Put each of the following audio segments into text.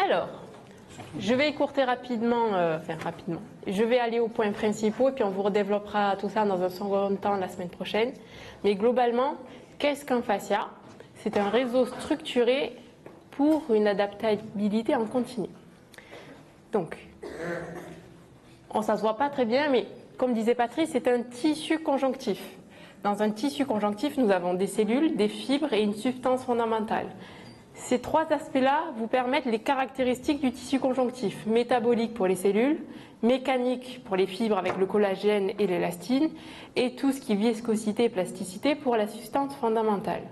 Alors, je vais écourter rapidement, je vais aller aux points principaux et puis on vous redéveloppera tout ça dans un second temps la semaine prochaine. Mais globalement, qu'est-ce qu'un fascia? C'est un réseau structuré pour une adaptabilité en continu. Donc, ça ne se voit pas très bien, mais comme disait Patrice, c'est un tissu conjonctif. Dans un tissu conjonctif, nous avons des cellules, des fibres et une substance fondamentale. Ces trois aspects-là vous permettent les caractéristiques du tissu conjonctif, métabolique pour les cellules, mécanique pour les fibres avec le collagène et l'élastine, et tout ce qui est viscosité et plasticité pour la substance fondamentale.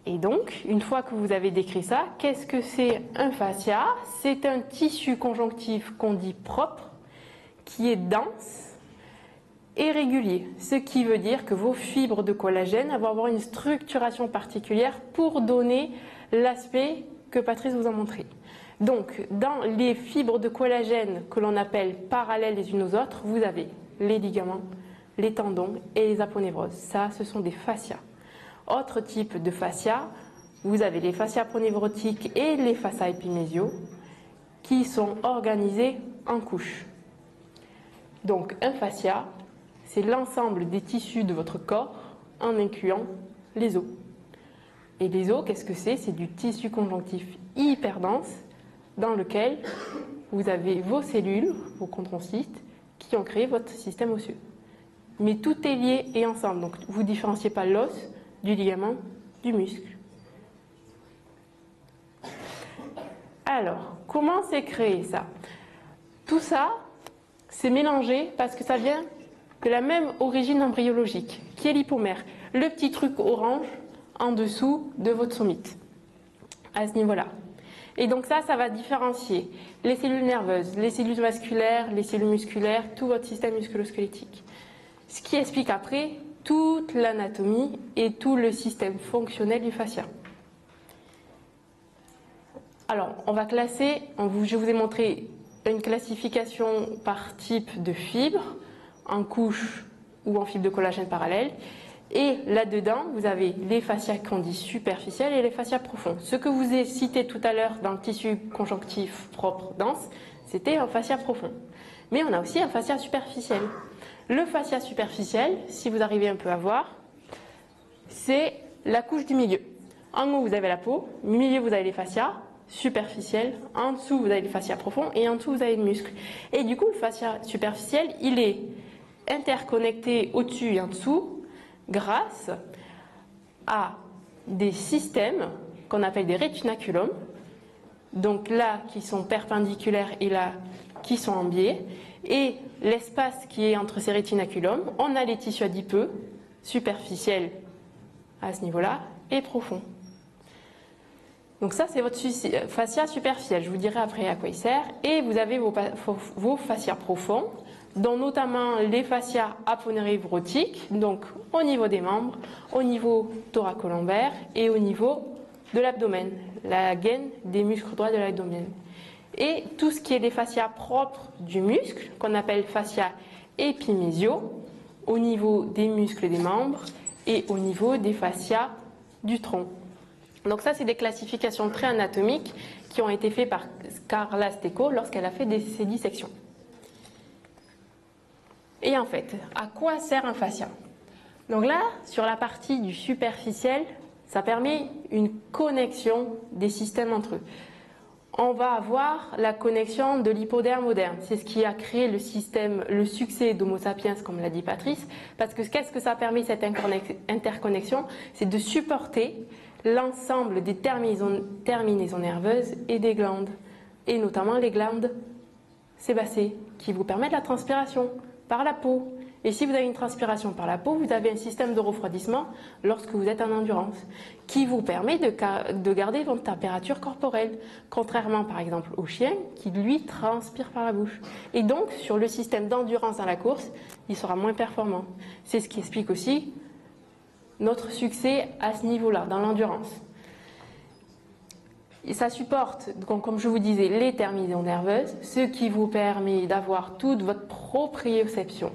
Et donc, une fois que vous avez décrit ça, qu'est-ce que c'est un fascia? C'est un tissu conjonctif qu'on dit propre, qui est dense et régulier, ce qui veut dire que vos fibres de collagène vont avoir une structuration particulière pour donner l'aspect que Patrice vous a montré. Donc, dans les fibres de collagène que l'on appelle parallèles les unes aux autres, vous avez les ligaments, les tendons et les aponevroses. Ça, ce sont des fascias. Autre type de fascia, vous avez les fascias aponevrotiques et les fascias épimésiaux qui sont organisés en couches. Donc, un fascia, c'est l'ensemble des tissus de votre corps en incluant les os. Et les os, qu'est-ce que c'est? C'est du tissu conjonctif hyper dense dans lequel vous avez vos cellules, vos chondrocytes, qui ont créé votre système osseux. Mais tout est lié et ensemble. Donc vous ne différenciez pas l'os du ligament, du muscle. Alors, comment c'est créé ça? Tout ça, c'est mélangé parce que ça vient de la même origine embryologique, qui est l'hypomère, le petit truc orange en dessous de votre somite, à ce niveau-là. Et donc ça va différencier les cellules nerveuses, les cellules vasculaires, les cellules musculaires, tout votre système musculo-squelettique. Ce qui explique après toute l'anatomie et tout le système fonctionnel du fascia. Alors, on va classer, je vous ai montré une classification par type de fibre, en couche ou en fibre de collagène parallèle. Et là-dedans, vous avez les fascias qu'on dit superficiels et les fascias profonds. Ce que vous ai cité tout à l'heure dans le tissu conjonctif propre dense, c'était un fascia profond. Mais on a aussi un fascia superficiel. Le fascia superficiel, si vous arrivez un peu à voir, c'est la couche du milieu. En haut, vous avez la peau, au milieu, vous avez les fascias superficiels, en dessous, vous avez les fascias profonds et en dessous, vous avez le muscle. Et du coup, le fascia superficiel, il est interconnectés au-dessus et en dessous grâce à des systèmes qu'on appelle des rétinaculums, donc là qui sont perpendiculaires et là qui sont en biais, et l'espace qui est entre ces rétinaculums, on a les tissus adipeux superficiels à ce niveau-là et profonds. Donc ça c'est votre fascia superficiel, je vous dirai après à quoi il sert, et vous avez vos fascias profonds, dont notamment les fascias aponeurovrotiques, donc au niveau des membres, au niveau thoracolombaire et au niveau de l'abdomen, la gaine des muscles droits de l'abdomen. Et tout ce qui est des fascias propres du muscle, qu'on appelle fascias épimésiaux, au niveau des muscles et des membres, et au niveau des fascias du tronc. Donc ça, c'est des classifications très anatomiques qui ont été faites par Carla Stecco lorsqu'elle a fait ses dissections. Et en fait, à quoi sert un fascia? Donc là, sur la partie du superficiel, ça permet une connexion des systèmes entre eux. On va avoir la connexion de l'hypoderme au derme. C'est ce qui a créé le succès d'Homo sapiens, comme l'a dit Patrice, parce que qu'est-ce que ça permet, cette interconnexion? C'est de supporter l'ensemble des terminaisons nerveuses et des glandes, et notamment les glandes sébacées, qui vous permettent la transpiration par la peau. Et si vous avez une transpiration par la peau, vous avez un système de refroidissement lorsque vous êtes en endurance, qui vous permet de garder votre température corporelle, contrairement par exemple au chien qui lui transpire par la bouche. Et donc sur le système d'endurance dans la course, il sera moins performant. C'est ce qui explique aussi notre succès à ce niveau-là, dans l'endurance. Et ça supporte, donc, comme je vous disais, les terminaisons nerveuses, ce qui vous permet d'avoir toute votre proprioception,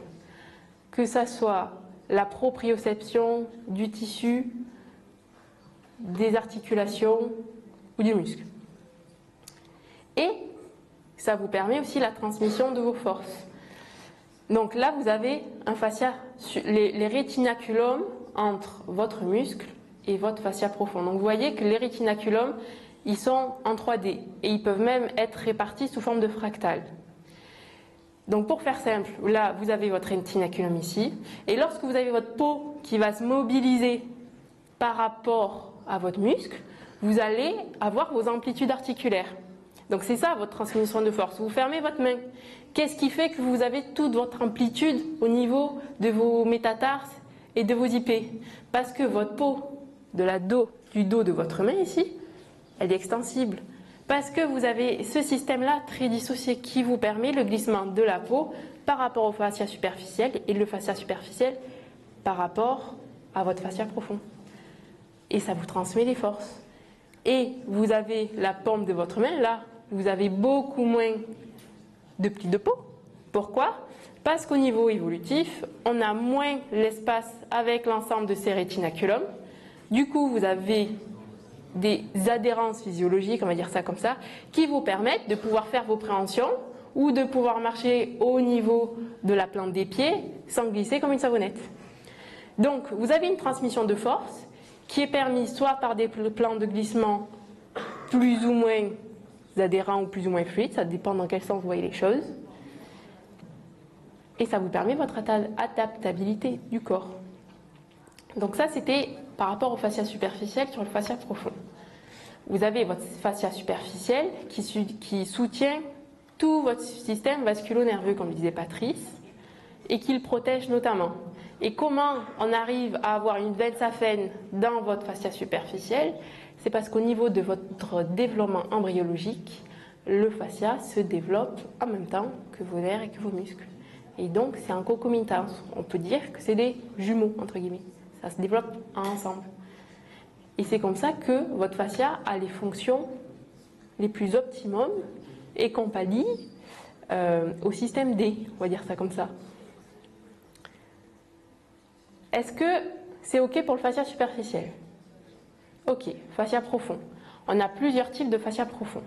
que ça soit la proprioception du tissu, des articulations ou du muscle. Et ça vous permet aussi la transmission de vos forces. Donc là, vous avez un fascia, les rétinaculums entre votre muscle et votre fascia profond. Donc vous voyez que les rétinaculums, ils sont en 3D et ils peuvent même être répartis sous forme de fractales. Donc pour faire simple, là vous avez votre rétinaculum ici, et lorsque vous avez votre peau qui va se mobiliser par rapport à votre muscle, vous allez avoir vos amplitudes articulaires. Donc c'est ça votre transmission de force. Vous fermez votre main. Qu'est-ce qui fait que vous avez toute votre amplitude au niveau de vos métatarses et de vos ippés? Parce que votre peau du dos de votre main ici, elle est extensible. Parce que vous avez ce système-là très dissocié qui vous permet le glissement de la peau par rapport au fascia superficiel et le fascia superficiel par rapport à votre fascia profond. Et ça vous transmet les forces. Et vous avez la paume de votre main, là, vous avez beaucoup moins de plis de peau. Pourquoi? Parce qu'au niveau évolutif, on a moins l'espace avec l'ensemble de ces rétinaculums. Du coup, vous avez des adhérences physiologiques, on va dire ça comme ça, qui vous permettent de pouvoir faire vos préhensions ou de pouvoir marcher au niveau de la plante des pieds sans glisser comme une savonnette. Donc, vous avez une transmission de force qui est permise soit par des plans de glissement plus ou moins adhérents ou plus ou moins fluides, ça dépend dans quel sens vous voyez les choses, et ça vous permet votre adaptabilité du corps. Donc ça, c'était par rapport au fascia superficiel sur le fascia profond. Vous avez votre fascia superficiel qui soutient tout votre système vasculo-nerveux, comme le disait Patrice, et qui le protège notamment. Et comment on arrive à avoir une veine saphène dans votre fascia superficiel? C'est parce qu'au niveau de votre développement embryologique, le fascia se développe en même temps que vos nerfs et que vos muscles. Et donc, c'est en concomitance. On peut dire que c'est des jumeaux, entre guillemets. Ça se développe ensemble. Et c'est comme ça que votre fascia a les fonctions les plus optimum et qu'on pallie au système D, on va dire ça comme ça. Est-ce que c'est OK pour le fascia superficiel? OK, fascia profond. On a plusieurs types de fascia profond.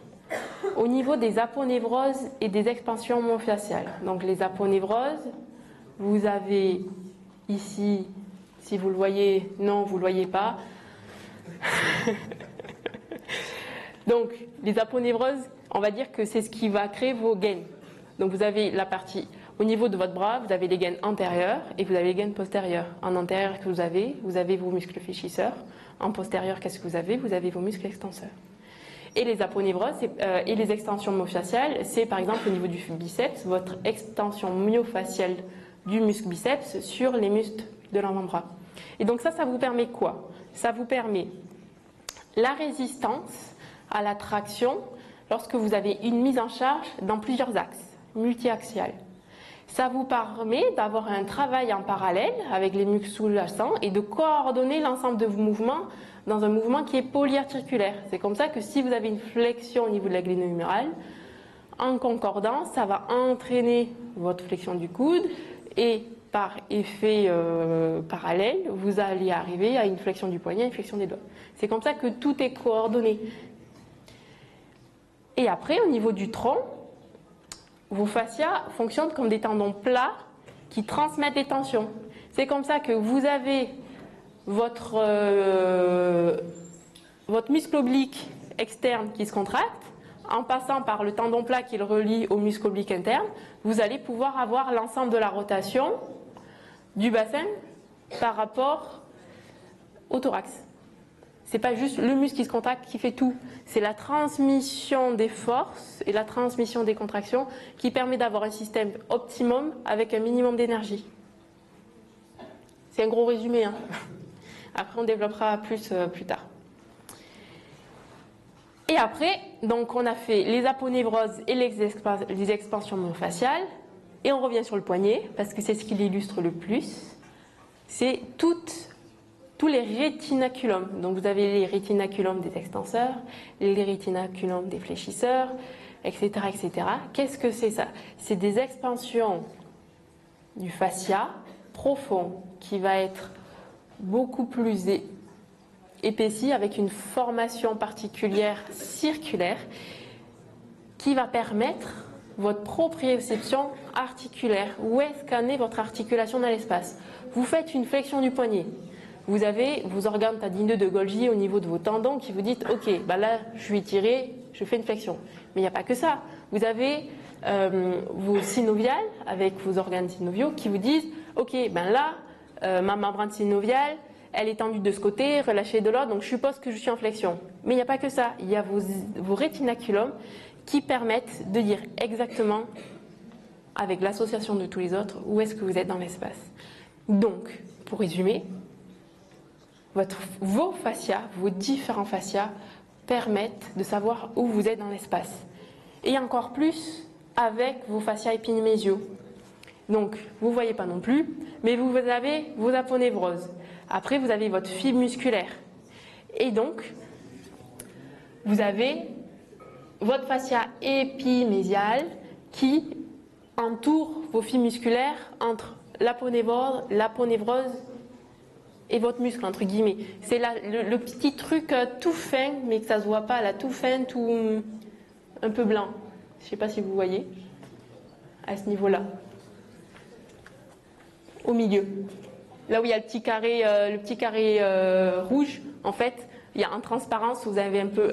Au niveau des aponevroses et des expansions myofasciales. Donc les aponevroses, vous avez ici, si vous le voyez, non, vous ne le voyez pas. Donc les aponevroses, on va dire que c'est ce qui va créer vos gaines. Donc vous avez la partie, au niveau de votre bras, vous avez les gaines antérieures et vous avez les gaines postérieures. En antérieur, que vous avez vos muscles fléchisseurs. En postérieur, qu'est-ce que vous avez? Vous avez vos muscles extenseurs. Et les aponevroses et les extensions myofasciales, c'est par exemple au niveau du biceps, votre extension myofasciale du muscle biceps sur les muscles de l'avant-bras. Et donc ça vous permet quoi? Ça vous permet la résistance à la traction lorsque vous avez une mise en charge dans plusieurs axes, multi-axial. Ça vous permet d'avoir un travail en parallèle avec les muscles sous-jacents et de coordonner l'ensemble de vos mouvements dans un mouvement qui est polyarticulaire. C'est comme ça que si vous avez une flexion au niveau de la gléno-humérale, en concordance, ça va entraîner votre flexion du coude et par effet parallèle, vous allez arriver à une flexion du poignet, une flexion des doigts. C'est comme ça que tout est coordonné. Et après, au niveau du tronc, vos fascias fonctionnent comme des tendons plats qui transmettent les tensions. C'est comme ça que vous avez votre muscle oblique externe qui se contracte, en passant par le tendon plat qui le relie au muscle oblique interne, vous allez pouvoir avoir l'ensemble de la rotation du bassin par rapport au thorax. C'est pas juste le muscle qui se contracte qui fait tout, c'est la transmission des forces et la transmission des contractions qui permet d'avoir un système optimum avec un minimum d'énergie. C'est un gros résumé, hein. Après on développera plus tard. Et après, donc on a fait les aponevroses et les expansions myofasciales, et on revient sur le poignet parce que c'est ce qui l'illustre le plus. C'est tous les rétinaculums. Donc vous avez les rétinaculums des extenseurs, les rétinaculums des fléchisseurs, etc. etc. Qu'est-ce que c'est ça? C'est des expansions du fascia profond qui va être beaucoup plus épaissi avec une formation particulière circulaire qui va permettre votre proprioception articulaire. Où est-ce qu'en est votre articulation dans l'espace? Vous faites une flexion du poignet. Vous avez vos organes tendineux de Golgi au niveau de vos tendons qui vous disent ok, bah là je suis étiré, je fais une flexion. Mais il n'y a pas que ça. Vous avez vos synoviales avec vos organes synoviaux qui vous disent ok, ben là ma membrane synoviale elle est tendue de ce côté, relâchée de l'autre, donc je suppose que je suis en flexion. Mais il n'y a pas que ça. Il y a vos rétinaculums qui permettent de dire exactement, avec l'association de tous les autres, où est-ce que vous êtes dans l'espace. Donc, pour résumer, vos fascias, vos différents fascias, permettent de savoir où vous êtes dans l'espace. Et encore plus avec vos fascias épimysiaux. Donc, vous ne voyez pas non plus, mais vous avez vos aponevroses. Après, vous avez votre fibre musculaire. Et donc, vous avez votre fascia épimésiale qui entoure vos fibres musculaires entre l'aponévrose et votre muscle, entre guillemets. C'est le petit truc tout fin, mais que ça ne se voit pas, là, tout fin, tout un peu blanc. Je ne sais pas si vous voyez, à ce niveau-là. Au milieu. Là où il y a le petit carré rouge, en fait, il y a en transparence, vous avez un peu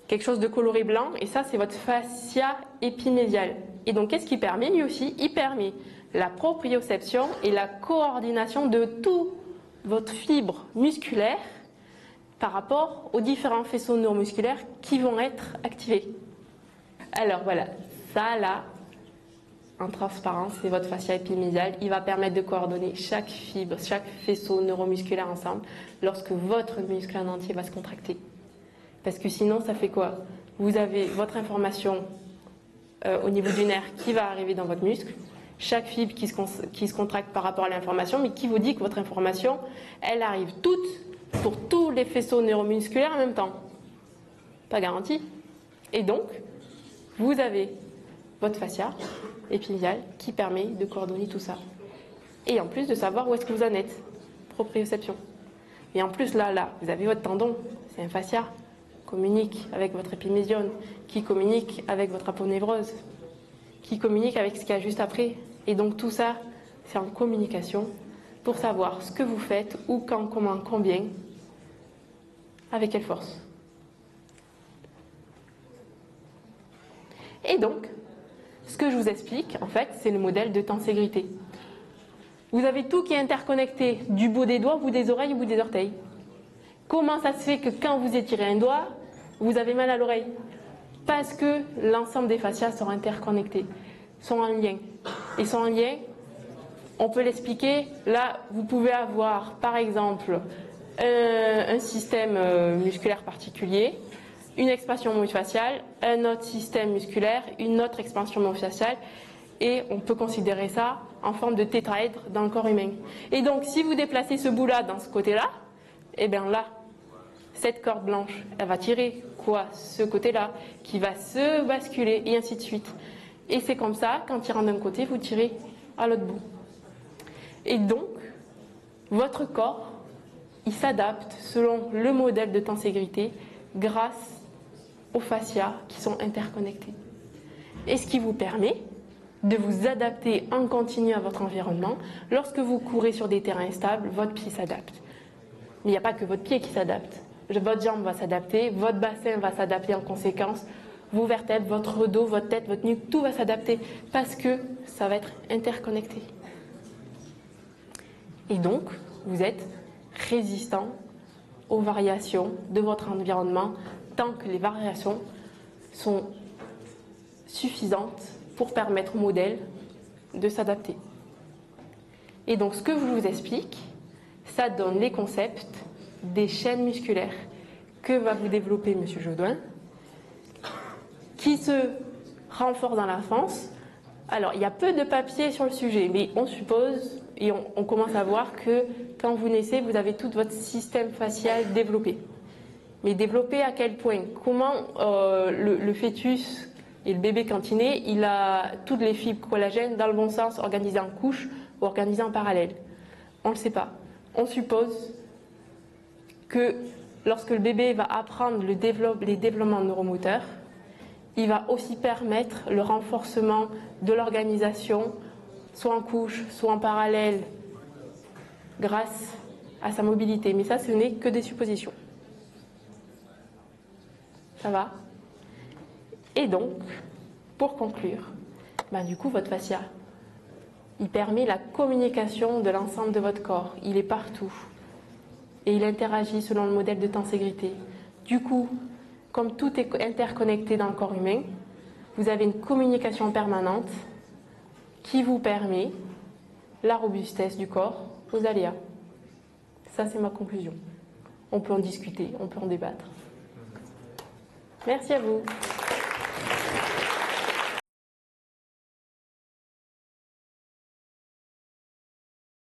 quelque chose de coloré blanc, et ça, c'est votre fascia épimésiale. Et donc, qu'est-ce qu'il permet, lui aussi? Il permet la proprioception et la coordination de tout votre fibre musculaire par rapport aux différents faisceaux neuromusculaires qui vont être activés. Alors, voilà, ça, là, en transparence, c'est votre fascia épimésiale. Il va permettre de coordonner chaque fibre, chaque faisceau neuromusculaire ensemble lorsque votre muscle en entier va se contracter. Parce que sinon, ça fait quoi? Vous avez votre information au niveau du nerf qui va arriver dans votre muscle, chaque fibre qui se contracte par rapport à l'information, mais qui vous dit que votre information, elle arrive toute pour tous les faisceaux neuromusculaires en même temps. Pas garanti. Et donc, vous avez votre fascia épimésiale qui permet de coordonner tout ça. Et en plus de savoir où est-ce que vous en êtes. Proprioception. Et en plus, là, vous avez votre tendon, c'est un fascia, communique avec votre épimésione, qui communique avec votre aponévrose, qui communique avec ce qu'il y a juste après. Et donc tout ça, c'est en communication pour savoir ce que vous faites, où, quand, comment, combien, avec quelle force. Et donc, ce que je vous explique, en fait, c'est le modèle de tenségrité. Vous avez tout qui est interconnecté, du bout des doigts, au bout des oreilles, au bout des orteils. Comment ça se fait que quand vous étirez un doigt, vous avez mal à l'oreille? Parce que l'ensemble des fascias sont interconnectés, sont en lien. Ils sont en lien, on peut l'expliquer. Là, vous pouvez avoir, par exemple, un système musculaire particulier, une expansion myofasciale, un autre système musculaire, une autre expansion myofasciale, et on peut considérer ça en forme de tétraèdre dans le corps humain. Et donc, si vous déplacez ce bout-là dans ce côté-là, et bien là, cette corde blanche, elle va tirer quoi? Ce côté-là, qui va se basculer, et ainsi de suite. Et c'est comme ça, quand il rentre d'un côté, vous tirez à l'autre bout. Et donc, votre corps, il s'adapte selon le modèle de tenségrité grâce aux fascias qui sont interconnectés. Et ce qui vous permet de vous adapter en continu à votre environnement. Lorsque vous courez sur des terrains instables, votre pied s'adapte. Mais il n'y a pas que votre pied qui s'adapte. Votre jambe va s'adapter, votre bassin va s'adapter en conséquence, vos vertèbres, votre dos, votre tête, votre nuque, tout va s'adapter parce que ça va être interconnecté. Et donc, vous êtes résistant aux variations de votre environnement tant que les variations sont suffisantes pour permettre au modèle de s'adapter. Et donc, ce que je vous explique, ça donne les concepts des chaînes musculaires que va vous développer M. Jaudoin, qui se renforcent dans l'enfance. Alors, il y a peu de papiers sur le sujet, mais on suppose et on commence à voir que quand vous naissez, vous avez tout votre système facial développé. Mais développé à quel point? Comment le fœtus et le bébé quand il naît, il a toutes les fibres collagènes dans le bon sens, organisées en couches ou organisées en parallèle? On ne le sait pas. On suppose que lorsque le bébé va apprendre les développements neuromoteurs, il va aussi permettre le renforcement de l'organisation, soit en couche, soit en parallèle, grâce à sa mobilité. Mais ça, ce n'est que des suppositions. Ça va? Et donc, pour conclure, du coup, votre fascia, il permet la communication de l'ensemble de votre corps. Il est partout. Et il interagit selon le modèle de tenségrité. Du coup, comme tout est interconnecté dans le corps humain, vous avez une communication permanente qui vous permet la robustesse du corps aux aléas. Ça, c'est ma conclusion. On peut en discuter, on peut en débattre. Merci à vous.